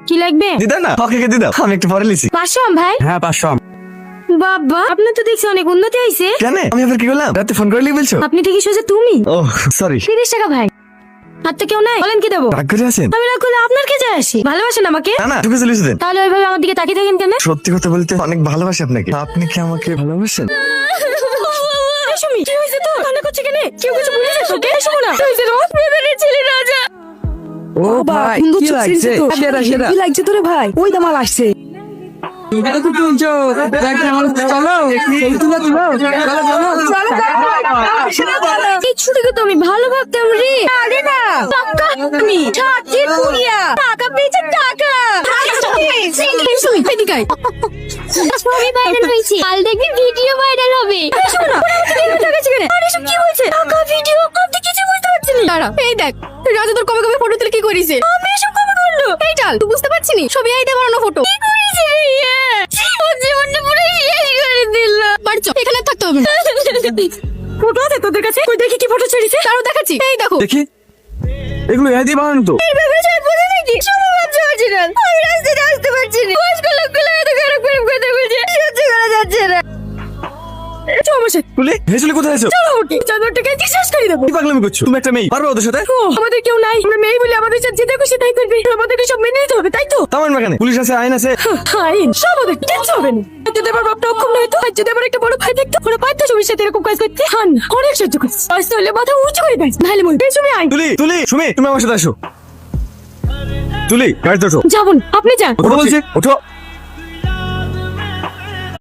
কি লাগবে? দিদা না, ওকে দি দাও, আমি একটু পরে লিছি। 500 আম ভাই? হ্যাঁ 500 আম। বাবা, আপনার তো দেখছি অনেক উন্নতি হয়েছে। কেন, আমি আবার কি করলাম? রাতে ফোন করে বলছো? আপনি ঠিকই সোজা তুমি। ও সরি। 30 টাকা ভাই। আর তো কেউ নাই, বলেন কি দেবো? রাগ করে আছেন? আমি রাগ করলে আপনার কে যায় আসি? ভালোবাসেন আমাকে? না না, ঢুকে চলে এসেছেন। তাহলে ওইভাবে আমার দিকে তাকিয়ে থাকেন কেন? সত্যি কথা বলতে অনেক ভালোবাসি আপনাকে। আপনি কি আমাকে ভালোবাসেন? সুমি, কি হয়েছে তো? কান্না করছে কেন? কেউ কিছু বলেছে তোকে? শোনো না, কি হয়েছে তোমার? বেদারের ছেলে রাজা। ও ভাই, কি লাগছে? সেরা সেরা। কি লাগছে তোরে ভাই? ওই দামাল আসছে। এটা তো তুলছো দেখ আমার চলো এই তুলো তুলো এই ছুটিকে তো আমি ভালো ভাবতাম রে। আরে না, টাকা তুমি ঠাকির পুরিয়া টাকা পেয়েছে টাকা। সুমি, এদিকে আয়। ছবি ভাইরাল হয়েছে, কাল দেখবি ভিডিও ভাইরাল হবে। শোনো, টাকা চিকেনে। আরে সব কি বলছে? টাকা ভিডিও, আপনি কিছু বুঝতে পারছেন না। দাঁড়া, এই দেখ রাজা তোর কবে কবে ফটো তুলে কি করেছে? আমি এসব কবে করলো? এই চাল, তুই বুঝতে পারছিস নি? ছবি আইতে বানানো ফটো কি করেছে? ওর জীবনটা পুরো শেষ করে দিল। বাড়ি চল, এখানে আর থাকতে হবে না। ফটো আছে তোদের কাছে? তুই দেখি কি ফটো ছেড়েছে? তারও দেখাচ্ছি, এই দেখো। দেখি, এগুলো এদি বানানো তো। এইভাবে সব বোঝা নাকি? সবাই ভাবছে অরিজিনাল। আমি রাস্তায় আসতে পারছি না। বয়স্ক লোকগুলো এত খারাপ খারাপ কথা বলছে, সহ্য করা যাচ্ছে না। চল আমার সাথে। তুলে হেসলে কোথায় আছো? চলো ওকে, চাদরটাকে কি শেষ করে দেবো। কি পাগলামি করছো? তুমি একটা মেয়ে, পারবে ওদের সাথে? ও, আমাদের কেউ নাই। আমরা মেয়ে বলে আমাদের সাথে যেটা খুশি তাই করবি। আমাদেরকে সব মেনে নিতে হবে, তাই তো? তামান বাগানে পুলিশ আছে, আইন আছে। আইন সব ওদের কিচ্ছু হবে না। যদি আমার বাপটা অক্ষম নয় তো, আর যদি আমার একটা বড় ভাই থাকতো, ওরা পারতো সবার সাথে এরকম কাজ করতে। হান অনেক সহ্য করছে, আসতে হলে মাথা উঁচু করে দেয়, নাহলে মনে পেছনে আইন। তুলি তুলি, সুমি তুমি আমার সাথে আসো। তুলি গাড়িতে ওঠো। যাবন, আপনি যান। ওঠো বলছি, ওঠো।